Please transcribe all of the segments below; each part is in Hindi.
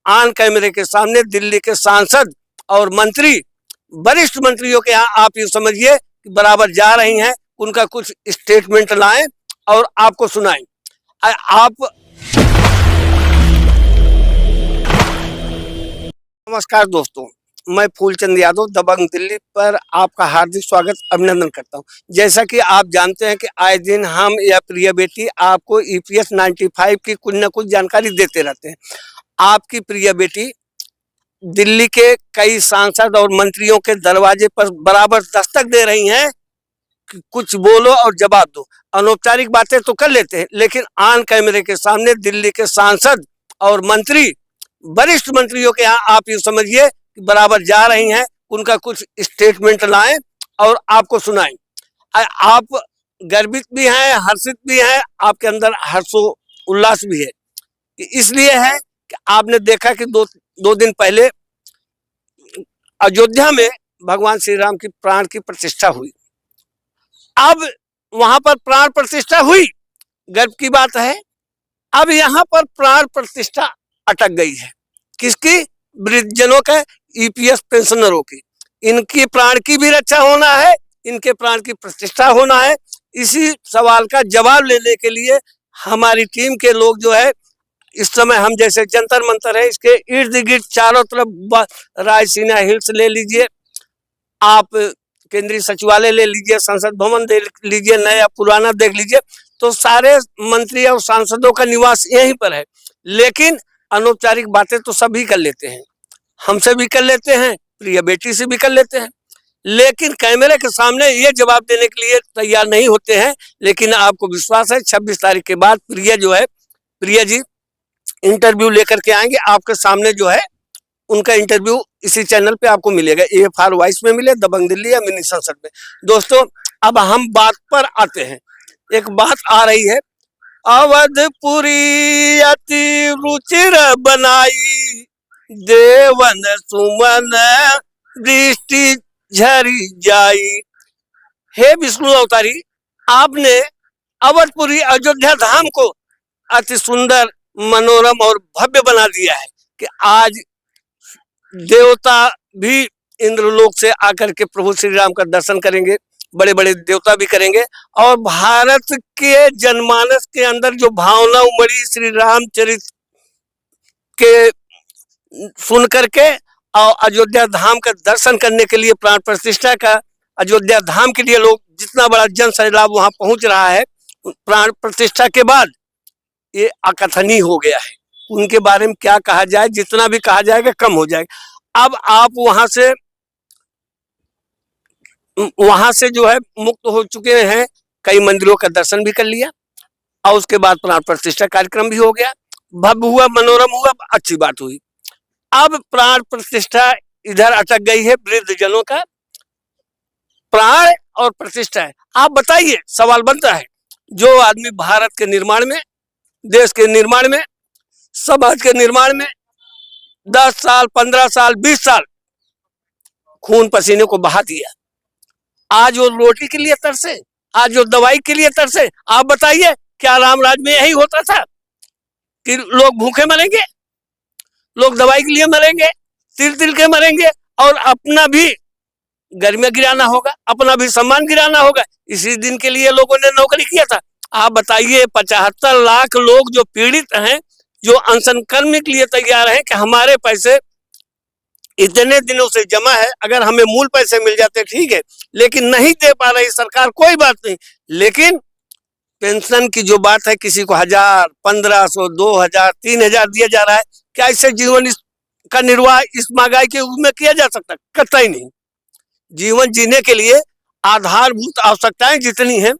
ऑन कैमरे के सामने दिल्ली के सांसद और मंत्री, वरिष्ठ मंत्रियों के यहाँ आप ये समझिए कि बराबर जा रही हैं, उनका कुछ स्टेटमेंट लाएं और आपको सुनाएं। आप नमस्कार दोस्तों, मैं फूलचंद यादव दबंग दिल्ली पर आपका हार्दिक स्वागत अभिनंदन करता हूं। जैसा कि आप जानते हैं कि आए दिन हम या प्रिय बेटी आपको EPS 95 की कुछ न कुछ जानकारी देते रहते हैं। आपकी प्रिय बेटी दिल्ली के कई सांसद और मंत्रियों के दरवाजे पर बराबर दस्तक दे रही हैं कि कुछ बोलो और जवाब दो। अनौपचारिक बातें तो कर लेते हैं, लेकिन ऑन कैमरे के सामने दिल्ली के सांसद और मंत्री, वरिष्ठ मंत्रियों के यहाँ आप ये समझिए कि बराबर जा रही हैं, उनका कुछ स्टेटमेंट लाएं और आपको सुनाएं। आप गर्वित भी हैं, हर्षित भी हैं, आपके अंदर हर्षो उल्लास भी है। इसलिए है कि आपने देखा कि दो दिन पहले अयोध्या में भगवान श्री राम की प्राण की प्रतिष्ठा हुई। अब वहां पर प्राण प्रतिष्ठा हुई, गर्व की बात है। अब यहाँ पर प्राण प्रतिष्ठा अटक गई है। किसकी? वृद्धजनों का, EPS पेंशनरों की। इनकी प्राण की भी रक्षा होना है, इनके प्राण की प्रतिष्ठा होना है। इसी सवाल का जवाब लेने के लिए हमारी टीम के लोग जो है, इस समय हम जैसे जंतर मंतर है, इसके इर्द गिर्द चारों तरफ रायसीना हिल्स ले लीजिए, आप केंद्रीय सचिवालय ले लीजिए, संसद भवन देख लीजिए, नया पुराना देख लीजिए, तो सारे मंत्री और सांसदों का निवास यहीं पर है। लेकिन अनौपचारिक बातें तो सभी कर लेते हैं, हमसे भी कर लेते हैं, प्रिय बेटी से भी कर लेते हैं, लेकिन कैमरे के सामने ये जवाब देने के लिए तैयार नहीं होते हैं। लेकिन आपको विश्वास है 26 तारीख के बाद प्रिय जी इंटरव्यू लेकर के आएंगे आपके सामने। जो है उनका इंटरव्यू इसी चैनल पे आपको मिलेगा, AFR वॉइस में मिले, दबंग दिल्ली या मिनी संसद में। दोस्तों, अब हम बात पर आते हैं। एक बात आ रही है, अवधपुरी अति रुचिर बनाई, देवन सुमन दृष्टि झरी जाई। हे विष्णु अवतारी, आपने अवधपुरी अयोध्या धाम को अति सुंदर, मनोरम और भव्य बना दिया है कि आज देवता भी इंद्रलोक से आकर के प्रभु श्री राम का दर्शन करेंगे, बड़े बड़े देवता भी करेंगे। और भारत के जनमानस के अंदर जो भावना उमड़ी श्री रामचरित के सुन करके, और अयोध्या धाम का दर्शन करने के लिए, प्राण प्रतिष्ठा का अयोध्या धाम के लिए लोग जितना बड़ा जन सैलाब वहां पहुंच रहा है, प्राण प्रतिष्ठा के बाद ये अकथनीय हो गया है। उनके बारे में क्या कहा जाए, जितना भी कहा जाएगा कम हो जाएगा। अब आप वहां से जो है मुक्त हो चुके हैं, कई मंदिरों का दर्शन भी कर लिया, और उसके बाद प्राण प्रतिष्ठा कार्यक्रम भी हो गया, भव्य हुआ, मनोरम हुआ, अच्छी बात हुई। अब प्राण प्रतिष्ठा इधर अटक गई है, वृद्धजनों का प्राण और प्रतिष्ठा है। आप बताइए, सवाल बनता है, जो आदमी भारत के निर्माण में, देश के निर्माण में, समाज के निर्माण में 10 साल, 15 साल, 20 साल खून पसीने को बहा दिया, आज वो रोटी के लिए तरसे, आज वो दवाई के लिए तरसे। आप बताइए, क्या राम राज में यही होता था कि लोग भूखे मरेंगे, लोग दवाई के लिए मरेंगे, तिल तिल के मरेंगे, और अपना भी घर में गिराना होगा, अपना भी सम्मान गिराना होगा। इसी दिन के लिए लोगों ने नौकरी किया था। आप बताइए, 75 लाख लोग जो पीड़ित हैं, जो अनशन करने के लिए तैयार हैं कि हमारे पैसे इतने दिनों से जमा है, अगर हमें मूल पैसे मिल जाते ठीक है, लेकिन नहीं दे पा रही सरकार, कोई बात नहीं। लेकिन पेंशन की जो बात है, किसी को 1000, 1500, 2000, 3000 दिया जा रहा है। क्या इससे जीवन का निर्वाह इस महंगाई के युग में किया जा सकता? कतई नहीं। जीवन जीने के लिए आधारभूत आवश्यकताएं जितनी हैं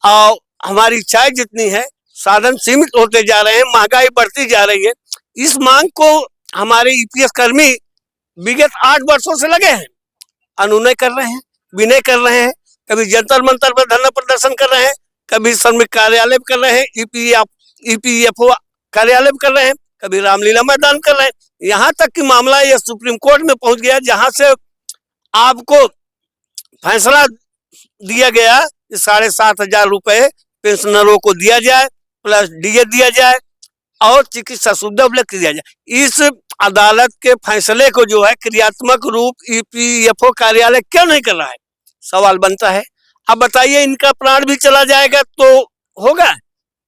और हमारी इच्छाएं जितनी है, साधन सीमित होते जा रहे हैं, महंगाई बढ़ती जा रही है। इस मांग को हमारे EPS कर्मी विगत 8 वर्षों से लगे हैं, अनुनय कर रहे हैं, विनय कर रहे हैं, कभी जंतर मंतर पर धरना प्रदर्शन कर रहे हैं, कभी श्रमिक कार्यालय कर रहे हैं, EPFO कार्यालय कर रहे हैं, कभी रामलीला मैदान कर रहे हैं। यहाँ तक कि मामला यह सुप्रीम कोर्ट में पहुंच गया, जहां से आपको फैसला दिया गया कि 7,500 रुपए पेंशनरों को दिया जाए, प्लस DA दिया जाए, और चिकित्सा सुविधा उपलब्ध किया जाए। इस अदालत के फैसले को जो है क्रियात्मक रूप ईपीएफओ कार्यालय क्यों नहीं कर रहा है, सवाल बनता है। अब बताइए, इनका प्राण भी चला जाएगा तो होगा,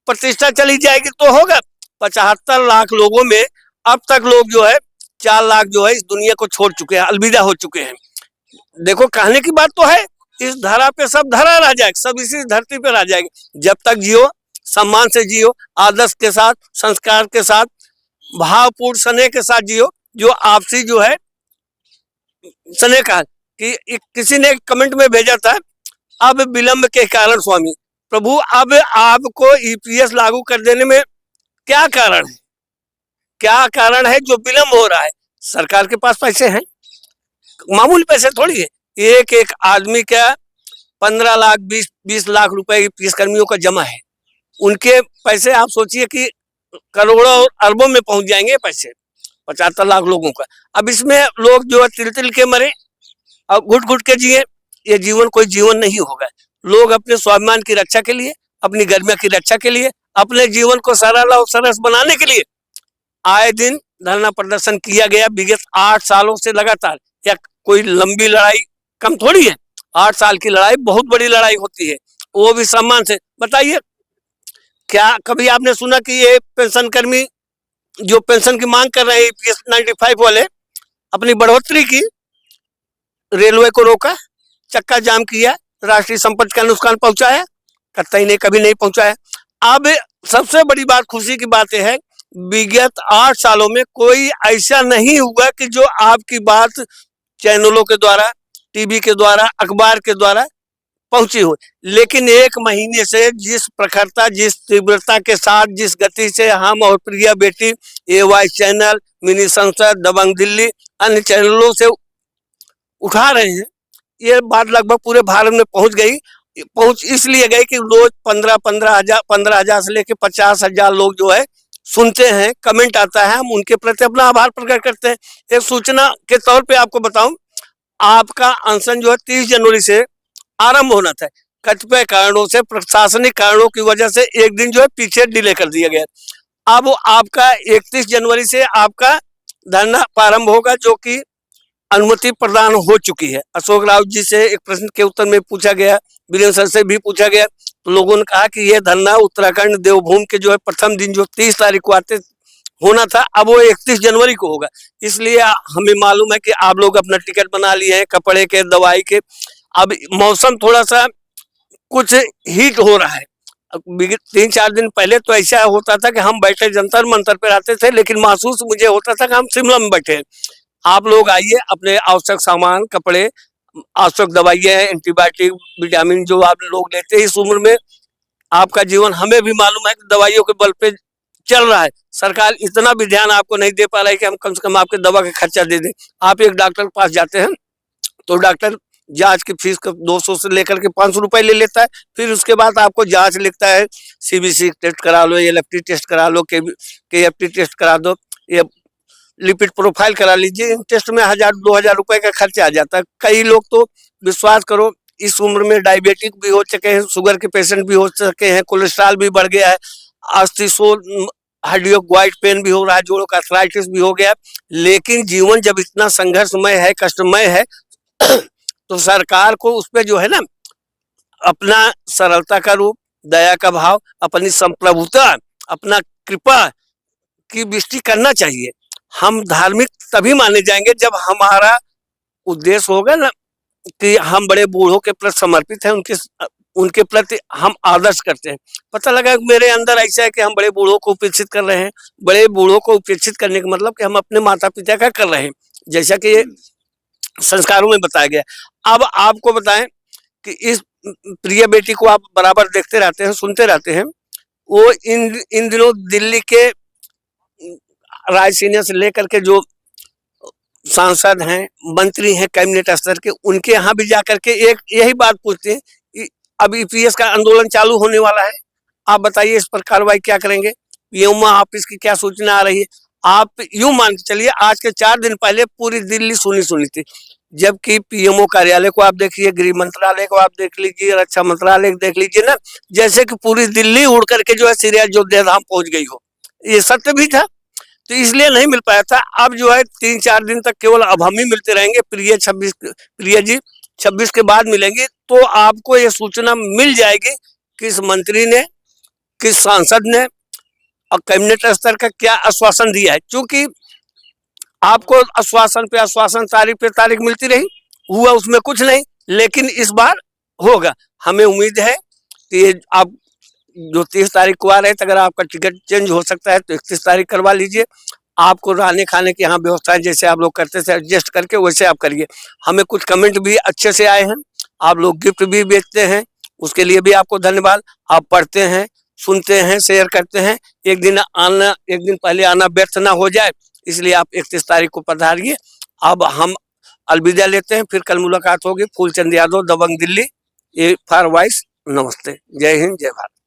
प्रतिष्ठा चली जाएगी तो होगा। 75 लाख लोगों में अब तक लोग जो है 4 लाख जो है इस दुनिया को छोड़ चुके हैं, अलविदा हो चुके हैं। देखो, कहने की बात तो है, इस धरा पे सब धरा रह जाएगा, सब इसी धरती पे रह जाएगा। जब तक जियो, सम्मान से जियो, आदर्श के साथ, संस्कार के साथ, भावपूर्ण स्नेह के साथ जियो। जो आपसी जो है स्नेह का कि किसी ने कमेंट में भेजा था, अब विलंब के कारण स्वामी प्रभु, अब आपको ईपीएस लागू कर देने में क्या कारण है, क्या कारण है जो विलंब हो रहा है? सरकार के पास पैसे हैं, मामूली पैसे थोड़ी है। एक एक आदमी का 15 लाख 20 लाख रुपए ईपीएस कर्मियों का जमा है। उनके पैसे आप सोचिए कि करोड़ों और अरबों में पहुंच जाएंगे पैसे, 75 लाख लोगों का। अब इसमें लोग जो है तिल तिल के मरे और घुट घुट के जिए, ये जीवन कोई जीवन नहीं होगा। लोग अपने स्वाभिमान की रक्षा के लिए, अपनी गरिमा की रक्षा के लिए, अपने जीवन को सरल और सरस बनाने के लिए आए दिन धरना प्रदर्शन किया गया विगत 8 सालों से लगातार। या कोई लंबी लड़ाई कम थोड़ी है, 8 साल की लड़ाई बहुत बड़ी लड़ाई होती है, वो भी सम्मान से। बताइए, क्या कभी आपने सुना कि ये पेंशन कर्मी जो पेंशन की मांग कर रहे हैं ईपीएस 95 वाले, अपनी बढ़ोतरी की, रेलवे को रोका, चक्का जाम किया, राष्ट्रीय संपत्ति का नुकसान पहुंचाया? कतई नहीं, कभी नहीं पहुंचाया। अब सबसे बड़ी बात, खुशी की बात यह है, विगत 8 सालों में कोई ऐसा नहीं हुआ कि जो आपकी बात चैनलों के द्वारा, टीवी के द्वारा, अखबार के द्वारा पहुंची हो। लेकिन 1 महीने से जिस प्रखरता, जिस तीव्रता के साथ, जिस गति से हम और प्रिया बेटी, एवाई चैनल, मिनी संसद, दबंग दिल्ली, अन्य चैनलों से उठा रहे हैं, ये बात लगभग पूरे भारत में पहुंच गई। पहुंच इसलिए गई कि रोज 15,000 से लेकर 50,000 लोग जो है सुनते हैं, कमेंट आता है, हम उनके प्रति अपना आभार प्रकट करते हैं। एक सूचना के तौर पे आपको बताऊं, आपका अनशन जो है 30 जनवरी से आरंभ होना था। कतिपय कारणों से, प्रशासनिक कारणों की वजह से एक दिन जो है पीछे डिले कर दिया गया। अब आपका 31 जनवरी से आपका धरना प्रारंभ होगा, जो कि अनुमति प्रदान हो चुकी है। अशोक राउत जी से एक प्रश्न के उत्तर में पूछा गया, वीरेंद्र सर से भी पूछा गया, तो लोगों ने कहा कि यह धरना उत्तराखंड देवभूमि के जो है प्रथम दिन जो 30 तारीख को आते होना था, अब वो 31 जनवरी को होगा। इसलिए हमें मालूम है कि आप लोग अपना टिकट बना लिए हैं, कपड़े के, दवाई के। अब मौसम थोड़ा सा कुछ हीट हो रहा है। 3-4 दिन पहले तो ऐसा होता था कि हम बैठे जंतर मंतर पे रहते थे, लेकिन महसूस मुझे होता था कि हम शिमला में बैठे हैं। आप लोग आइए, अपने आवश्यक सामान, कपड़े, आवश्यक दवाइयाँ, एंटीबायोटिक, विटामिन जो आप लोग लेते हैं इस उम्र में, आपका जीवन हमें भी मालूम है कि दवाइयों के बल पे चल रहा है। सरकार इतना भी ध्यान आपको नहीं दे पा रहा है कि हम कम से कम आपके दवा का खर्चा दे दें। आप एक डॉक्टर के पास जाते हैं तो डॉक्टर जांच की फीस का 200 से लेकर के 500 रुपए ले लेता है। फिर उसके बाद आपको जांच लिखता है, सीबीसी टेस्ट करा लो, एलएफटी टेस्ट करा लो, केएफटी टेस्ट करा दो, ये लिपिड प्रोफाइल करा लीजिए। इन टेस्ट में 1000-2000 रुपए का खर्चा आ जाता है। कई लोग तो विश्वास करो इस उम्र में डायबिटिक भी हो चुके हैं, शुगर के पेशेंट भी हो चुके हैं, कोलेस्ट्रॉल भी बढ़ गया है, ऑस्टियोसोल हड्डियों वाइट पेन भी हो रहा है, जोड़ों का आर्थराइटिस भी हो गया। लेकिन जीवन जब इतना संघर्षमय है, कष्टमय है, तो सरकार को उस पर जो है ना, अपना सरलता का रूप, दया का भाव, अपनी संप्रभुता, अपना कृपा की दृष्टि करना चाहिए। हम धार्मिक तभी माने जाएंगे जब हमारा उद्देश्य होगा ना कि हम बड़े बूढ़ों के प्रति समर्पित हैं, उनके प्रति हम आदर्श करते हैं। पता लगा मेरे अंदर ऐसा है कि हम बड़े बूढ़ों को उपेक्षित कर रहे हैं। बड़े बूढ़ों को उपेक्षित करने का मतलब कि हम अपने माता पिता का कर रहे हैं, जैसा कि ये संस्कारों में बताया गया। अब आपको बताएं कि इस प्रिय बेटी को आप बराबर देखते रहते हैं, सुनते रहते हैं। वो इन दिनों दिल्ली के रायसीना से लेकर के जो सांसद हैं, मंत्री हैं, कैबिनेट स्तर के, उनके यहाँ भी जाकर के एक यही बात पूछते हैं कि अब ईपीएस का आंदोलन चालू होने वाला है, आप बताइए इस पर कार्रवाई क्या करेंगे, पीएमओ ऑफिस की क्या सूचना आ रही है। आप यूं मान के चलिए, आज के 4 दिन पहले पूरी दिल्ली सुनी थी, जबकि पीएमओ कार्यालय को आप देखिए, गृह मंत्रालय को आप देख लीजिए, रक्षा मंत्रालय देख लीजिए ना, जैसे कि पूरी दिल्ली उड़ करके जो है श्री अयोध्या धाम पहुंच गई हो। ये सत्य भी था, तो इसलिए नहीं मिल पाया था। अब जो है 3-4 दिन तक केवल अब हम ही मिलते रहेंगे। प्रिय जी 26 के बाद मिलेंगे, तो आपको ये सूचना मिल जाएगी किस मंत्री ने, किस सांसद ने और कैबिनेट स्तर का क्या आश्वासन दिया है। क्योंकि आपको आश्वासन पे आश्वासन, तारीख पे तारीख मिलती रही, हुआ उसमें कुछ नहीं। लेकिन इस बार होगा, हमें उम्मीद है कि ये आप जो 30 तारीख को आ रहे थे, अगर आपका टिकट चेंज हो सकता है तो 31 तारीख करवा लीजिए। आपको रहने खाने की यहाँ व्यवस्थाएं जैसे आप लोग करते थे एडजस्ट करके, वैसे आप करिए। हमें कुछ कमेंट भी अच्छे से आए हैं, आप लोग गिफ्ट भी बेचते हैं, उसके लिए भी आपको धन्यवाद। आप पढ़ते हैं, सुनते हैं, शेयर करते हैं। एक दिन पहले आना व्यर्थ ना हो जाए, इसलिए आप 31 तारीख को पधारिए। अब हम अलविदा लेते हैं, फिर कल मुलाकात होगी। फूलचंद यादव, दबंग दिल्ली, ए फॉर वॉइस। नमस्ते, जय हिंद, जय भारत।